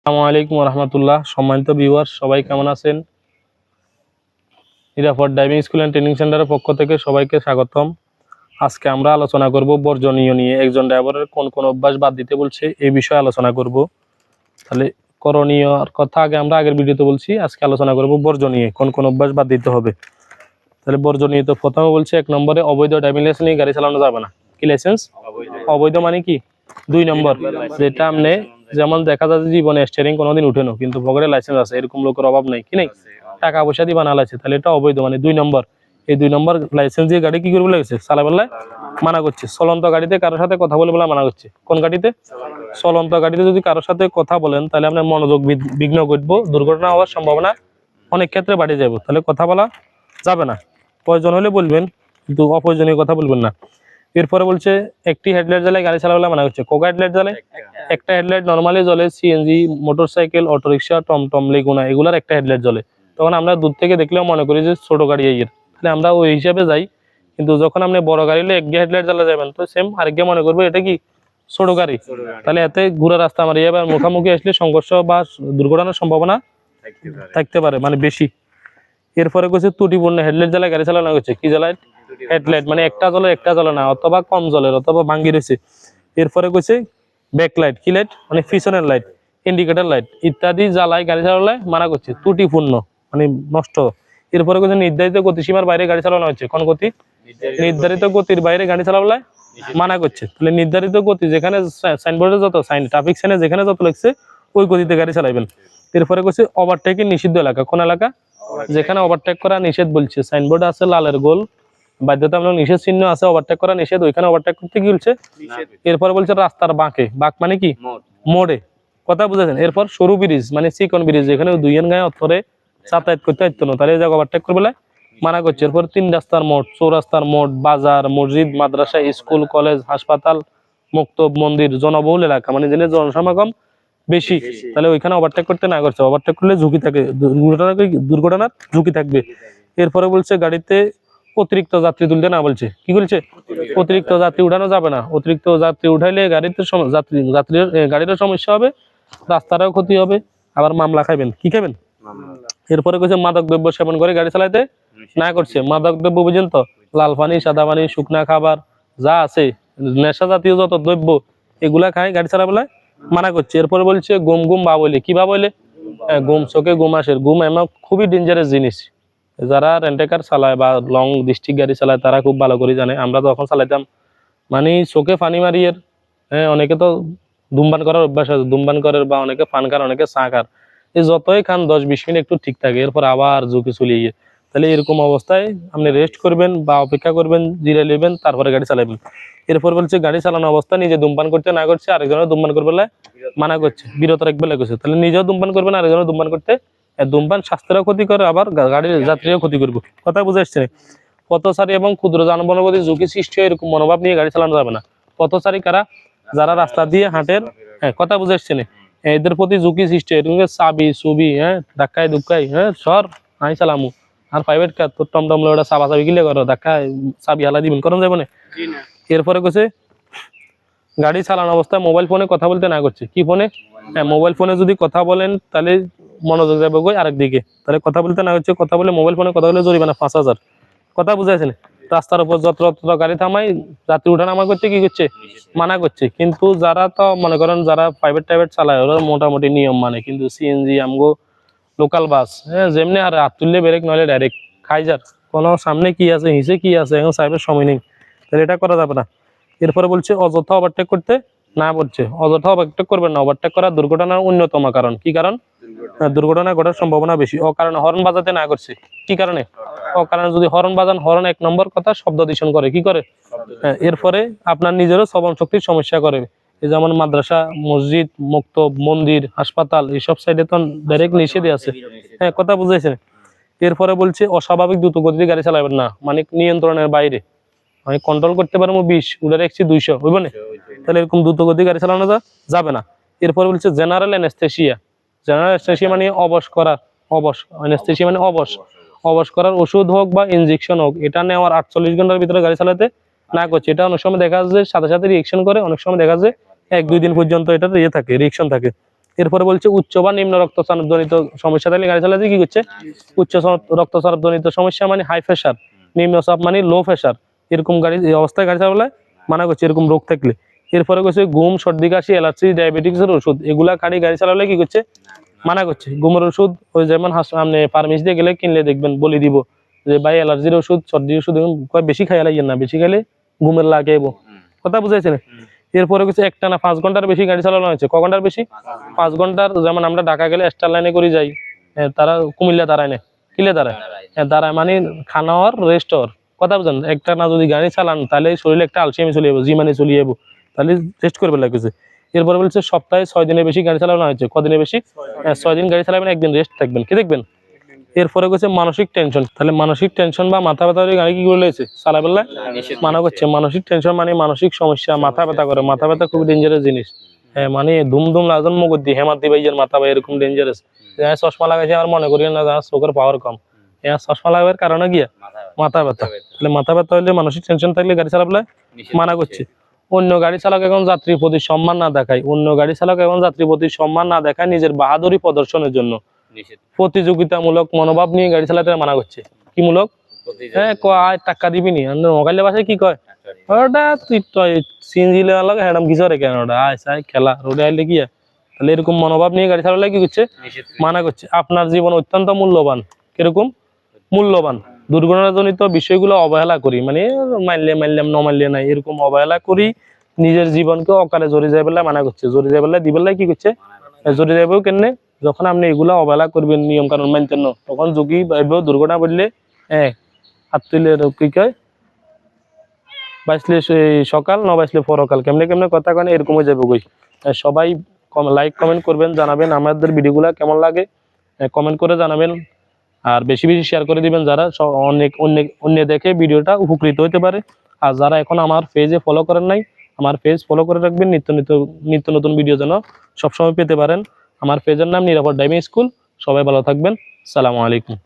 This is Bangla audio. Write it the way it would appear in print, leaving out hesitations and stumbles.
আসসালামু আলাইকুম রহমতুল্লাহ। সম্মানিত ভিউয়ার, সবাই কেমন আছেন? নিরাপদ ড্রাইভিং স্কুল অ্যান্ড ট্রেনিং সেন্টারের পক্ষ থেকে সবাইকে স্বাগতম। আজকে আমরা আলোচনা করব বর্জনীয় নিয়ে। একজন ড্রাইভারের কোন কোন অভ্যাস বাদ দিতে বলছে এই বিষয়ে আলোচনা করব। তাহলে করণীয় কথা আমরা আগের ভিডিওতে বলছি, আজকে আলোচনা করব বর্জনীয় কোন কোন অভ্যাস বাদ দিতে হবে। তাহলে বর্জনীয় তো প্রথমে বলছে 1 নম্বরে অবৈধ ড্রাইভিং লাইসেন্স নিয়ে গাড়ি চালানো যাবে না। কি লাইসেন্স? অবৈধ মানে কি? 2 নম্বর, যেটা আপনি যেমন দেখা যায় জীবনে স্টিয়ারিং কোনোদিন উঠেনো কিন্তু পকেটে লাইসেন্স আছে, এরকম লোকের অভাব নাই। কি নেই? টাকা পয়সা দিয়ে বানা লাগছে, তাহলে এটা অবৈধ মানে 2 নম্বর। এই 2 নম্বর লাইসেন্স দিয়ে গাড়ি কি করবে লাগছে? চালাবেলা মানা করছে। চলন্ত গাড়িতে কারোর সাথে কথা বলে বলা মানা করছে। কোন গাড়িতে? চলন্ত গাড়িতে যদি কারোর সাথে কথা বলেন তাহলে আপনার মনোযোগ বিঘ্ন ঘটবো, দুর্ঘটনা হওয়ার সম্ভাবনা অনেক ক্ষেত্রে বাড়ে যাব। তাহলে কথা বলা যাবে না। প্রয়োজন হলে বলবেন, কিন্তু অপ্রয়োজনীয় কথা বলবেন না। এরপরে বলছে একটি হেডলাইট জ্বালায় গাড়ি চালাবেলা মানা হচ্ছে। কোকা হেডলাইট জ্বালে? একটা হেডলাইট নর্মালি জ্বলে সিএনজি, মোটরসাইকেল, অটোরিকশা, টমটম, লেগুনা এগুলার একটা হেডলাইট জ্বলে। তখন আমরা দূর থেকে দেখলেও মনে করি যে ছোট গাড়ি এর, তাহলে আমরা ওই হিসাবে যাই। কিন্তু যখন আপনি বড় গাড়ি হলে একগে হেডলাইট জ্বালা যাবেন, তো সেম আরেকগে মনে করবো এটা কি ছোট গাড়ি। তাহলে এতে ঘুরে রাস্তা মারি যাবে, আর মুখামুখি আসলে সংঘর্ষ বা দুর্ঘটনার সম্ভাবনা থাকতে পারে, মানে বেশি। এরপরে কইছে ত্রুটিপূর্ণ হেডলাইট জ্বালায় গাড়ি চালানো হচ্ছে। কি জ্বালায়? হেডলাইট মানে একটা জ্বলে একটা জ্বলে না, অথবা কম জ্বলের অথবা ভাঙ্গি রয়েছে। এরপরে কইছে ব্যাকলাইট। কি লাইট? মানে পিছনের লাইট, ইন্ডিকেটর লাইট ইত্যাদি জ্বালায় গাড়ি চালালে মানা করছে, ত্রুটিপূর্ণ মানে নষ্ট। এরপরে কইছে নির্ধারিত গতিসীমার বাইরে গাড়ি চালানো হচ্ছে। কোন গতি? নির্ধারিত গতির বাইরে গাড়ি চালালে মানা করছে। তাহলে নির্ধারিত গতি যেখানে সাইনবোর্ডে যত সাইন, ট্রাফিক সাইনে যেখানে যত লাগছে ওই গতিতে গাড়ি চালাবেন। এরপরে কইছে ওভারটেকিং নিষিদ্ধ এলাকা। কোন এলাকা? যেখানে ওভারটেক করা নিষেধ বলছে, সাইনবোর্ড আছে লালের গোল, বাধ্যতামূলক নিষেধ চিহ্ন আছে, ওভারটেক করা নিষেধ, ওইখানে ওভারটেক করতে কি বলছে? এরপর বলছে রাস্তার বাঁকে, বাঁক মানে কি? মোড়ে। কথা বুঝেছেন? এরপর সরু ব্রিজ মানে চিকন ব্রিজ, যেখানে দুইজন গায়ে অথরে যাতায়াত করতে হইতো না, তাহলে এই জায়গা ওভারটেক করবে মানা করছে। এরপর 3 রাস্তার মোড়, চৌরাস্তার মোড়, বাজার, মসজিদ, মাদ্রাসা, স্কুল, কলেজ, হাসপাতাল, মক্তব, মন্দির, জনবহুল এলাকা মানে যেখানে জনসমাগম বেশি, তাহলে ওইখানে ওভারটেক করতে না করছে। ওভারটেক করলে ঝুঁকি থাকে, দুর্ঘটনার ঝুঁকি থাকবে। এরপরে বলছে গাড়িতে অতিরিক্ত যাত্রী তুলতে না বলছে। কি বলছে? অতিরিক্ত যাত্রী উঠানো যাবে না। অতিরিক্ত যাত্রী উঠাইলে গাড়িতে গাড়িরও সমস্যা হবে, রাস্তারও ক্ষতি হবে, আবার মামলা খাইবেন। কি খাবেন? এরপরে কইছে মাদক দ্রব্য সেবন করে গাড়ি চালাইতে না করছে। মাদক দ্রব্য বুঝেন তো? লাল পানি, সাদা পানি, শুকনা খাবার যা আছে, নেশা জাতীয় যত দ্রব্য এগুলা খায় গাড়ি চালাবেলা মানা করছে। এরপরে বলছে গুম গুম বা বলে। কি বা বলে? গুম, চোখে গুম আসে। গুম এমন খুবই ডেঞ্জারাস জিনিস। যারা রেন্টেকার চালায় বা লং ডিস্ট্রিক্ট গাড়ি চালায় তারা খুব ভালো করে জানে। আমরা যখন চালাইতাম মানে চোখে পানি মারিয়ে, অনেকে তো ধূমপান করার অভ্যাস আছে, ধূমপান করে, বা অনেকে পান খার, অনেকে চা খার। এই যতই খান 10-20 মিনিট একটু ঠিক থাকে, এরপর আবার ঝুঁকি চলিয়ে গিয়ে। তাহলে এরকম অবস্থায় আপনি রেস্ট করবেন বা অপেক্ষা করবেন, জিরে নেবেন, তারপরে গাড়ি চালাবেন। এরপর বলছে গাড়ি চালানো অবস্থা নিজে ধূমপান করতে না করছে, আরেকজনের ধূমপান করবে মানা করছে, বিরত রাখবে লাগছে। তাহলে নিজেও ধূমপান করবেন, আরেকজনের ধূমপান করতে। ধূমপান স্বাস্থ্যেরও ক্ষতি করে, আবার গাড়ির যাত্রীও ক্ষতি করবে। কথা বুঝে আসছে? পথচারী এবং ক্ষুদ্র যানবাহনের প্রতি ঝুঁকি সৃষ্টি হয় এরকম মনোভাব নিয়ে গাড়ি চালানো যাবে না। পথচারী কারা? যারা রাস্তা দিয়ে হাঁটেন। কথা বুঝে আসছে না? এদের প্রতি ঝুঁকি সৃষ্টি হয়, চাবি চুবি, ধাক্কায় ধুক্কাই, সর আই চালামু। আর প্রাইভেট কার তোর টমটম ওটা চাবা চাবি গিলে করো, ধাক্কায় চাবি হালা দিবেন, করন যাবে না। এরপরে কইছে গাড়ি চালানো অবস্থায় মোবাইল ফোনে কথা বলতে না করছে। কি ফোনে? মোবাইল ফোনে যদি কথা বলেন তাহলে মনোযোগ যাবে কই আরেক দিকে, তাহলে কথা বলতে না হচ্ছে। কথা বলে মোবাইল ফোনে কথা বলে জরিমানা 5000। কথা বুঝাইছেন? রাস্তার উপর যত গাড়ি থামাই যাত্রী উঠানামা করতে কি করছে? মানা করছে। কিন্তু যারা তো মনে করেন যারা প্রাইভেট চালায় ওরা মোটামুটি নিয়ম মানে, কিন্তু সিএনজি আমগো লোকাল বাস, যেমনি আর হাত তুললে ব্রেক, নইলে ডাইরেক্ট খাই যার, কোনো সামনে কি আছে হিসে কি আছে এখন সাহেবের সময় নেই, তাহলে এটা করা যাবে না। এরপরে বলছে অযথা ওভারটেক করতে না বলছে। অযথা ওভারটেক করবেন না। ওভারটেক করা দুর্ঘটনার অন্যতম কারণ। কি কারণ? দুর্ঘটনা ঘটার সম্ভাবনা বেশি। ও কারণে হর্ন বাজাতে না করছে। কি কারণে? ও কারণে যদি হর্ন বাজান, হর্ন 1 নম্বর কথা শব্দ দূষণ করে। কি করে? এরপরে আপনার নিজেরও শ্রবণ শক্তির সমস্যা করে। এই যেমন মাদ্রাসা, মসজিদ, মক্তব, মন্দির, হাসপাতাল এইসব সাইডে তো ডাইরেক্ট নিষেধই আছে। কথা বুঝেছেন? এরপরে বলছে অস্বাভাবিক দ্রুত গতিতে গাড়ি চালাবেন না, মানে নিয়ন্ত্রণের বাইরে। আমি কন্ট্রোল করতে পারবো 20, উড়ে রাখছি 200, হইব না? তাহলে এরকম দ্রুত গতি গাড়ি চালানো যাবে না। এরপরে বলছে জেনারেল অ্যানেস্থেসিয়া। জেনারেল অ্যানেস্থেসিয়া মানে অবশ করা। অবশ অ্যানেস্থেসিয়া মানে অবশ। অবশ করার ওষুধ হোক বা ইনজেকশন হোক, এটা নেওয়ার 48 ঘন্টার ভিতরে গাড়ি চালাতে না করছে। এটা অনেক সময় দেখা যায় সাথে সাথে রিয়েকশন করে, অনেক সময় দেখা যায় 1-2 দিন পর্যন্ত এটা থাকে রিয়েকশন থাকে। এরপরে বলছে উচ্চ বা নিম্ন রক্তচাপ জনিত সমস্যা থাকলে গাড়ি চালাতে কি করছে, উচ্চ রক্তচাপ জনিত সমস্যা মানে হাই প্রেশার, নিম্ন চাপ মানে লো প্রেশার, এরকম গাড়ি এই অবস্থায় গাড়ি চালালে মানা করছে, এরকম রোগ থাকলে। এরপরে করছে ঘুম, সর্দি কাশি, অ্যালার্জি, ডায়াবেটিক্সের ওষুধ এগুলা গাড়ি চালালে কি করছে, মানা করছে। ঘুমের ওষুধ ওই যেমন আপনি ফার্মেসি দিয়ে গেলে কিনলে দেখবেন বলে দিব যে ভাই অ্যালার্জির ওষুধ, সর্দির ওষুধ বেশি খাইয়া লাগেন না, বেশি খাইলে ঘুমের লাগে, কথা বুঝাইছেন। এরপরে কিছু একটানা 5 ঘন্টার বেশি গাড়ি চালানো হয়েছে, ক ঘন্টার বেশি, 5 ঘন্টার। যেমন আমরা ঢাকা গেলে স্টার লাইনে করে যাই, তারা কুমিল্লা দাঁড়ায় না, কিলে দাঁড়ায়, দাঁড়ায় মানে খানা হওয়ার রেস্ট হওয়ার, কথা বুঝেন। একটানা যদি গাড়ি চালান তাহলে শরীরে একটা আলসিয়ামি চলে যাবো, জিমানি চলে যাবো, তাহলে রেস্ট করবে লাগছে। এরপরে বলছে সপ্তাহে 6 দিনের বেশি গাড়ি চালানো হয়েছে, কদিনের বেশি, 6 দিন গাড়ি চালাবেন, একদিন রেস্ট থাকবেন, কি দেখবেন। এরপরে হচ্ছে মানসিক টেনশন, তাহলে মানসিক টেনশন বা মাথা ব্যথা গাড়ি কি করে লেগেছে চালা বেলা মানা করছে। মানসিক টেনশন মানে মানসিক সমস্যা, মাথা ব্যথা করে, মাথা ব্যথা খুবই ডেঞ্জারাস জিনিস। হ্যাঁ মানে ধুমধুম লাজন মগর দিয়ে হেমাত দিবে মাথা বা এরকম ডেঞ্জারাস। চশমা লাগাইছে আর মনে করি না চোখের পাওয়ার কম, চশমা লাগাবার কারণে গিয়া মাথা ব্যথা। তাহলে মাথা ব্যথা হলে মানসিক টেনশন থাকলে গাড়ি চালাবে মানা করছে। অন্য গাড়ি চালক এখন যাত্রীর প্রতি সম্মান না দেখায়, অন্য গাড়ি চালক এখন যাত্রীর প্রতি সম্মান না দেখায় নিজের বাহাদুরি প্রদর্শনের জন্য প্রতিযোগিতামূলক মনোভাব নিয়ে গাড়ি চালাতে মানা করছে। কি মূলক, হ্যাঁ কয় টাকা দিবি নি, মোবাইলের বাসায় কি কয় ওটা তুই সিএনজি লাগে হ্যাডাম কিছু রে কেন ওটা আয় খেলা রোডে আইলে গিয়া, তাহলে এরকম মনোভাব নিয়ে গাড়ি চালালে কি করছে, মানা করছে। আপনার জীবন অত্যন্ত মূল্যবান, কিরকম মূল্যবান, দুর্ঘটনাজনিত বিষয়গুলো অবহেলা করি, মানে মারলাম ন মারলে নাই, এরকম অবহেলা করি নিজের জীবনকে অকালে জড়িয়ে যায় বলে মানা করছে। জড়িয়ে যায় বলে দিবেলাই কি করছে, জড়িয়ে যাবেও কেনে, যখন আপনি এগুলা অবহেলা করবেন, নিয়ম কানুন মানতেন না, তখন ঝুঁকি দুর্ঘটনা পড়লে হাত তুলে কি কয় বাইসলে সকাল ন বাইসলে পরকাল, কেমনে কেমনে কথা কয় এরকম হয়ে যাবে গই। সবাই লাইক কমেন্ট করবেন, জানাবেন আমাদের ভিডিওগুলা কেমন লাগে, কমেন্ট করে জানাবেন। আর বেশি বেশি শেয়ার করে দিবেন, যারা অন্য দেখে ভিডিওটা উপকৃত হতে পারে। আর যারা এখন আমার পেজে ফলো করেন নাই, আমার পেজ ফলো করে রাখবেন, নিত্য নতুন ভিডিও যেন সবসময় পেতে পারেন। আমার পেজের নাম নিরাপদ ড্রাইভিং স্কুল। সবাই ভালো থাকবেন, আসসালামু আলাইকুম।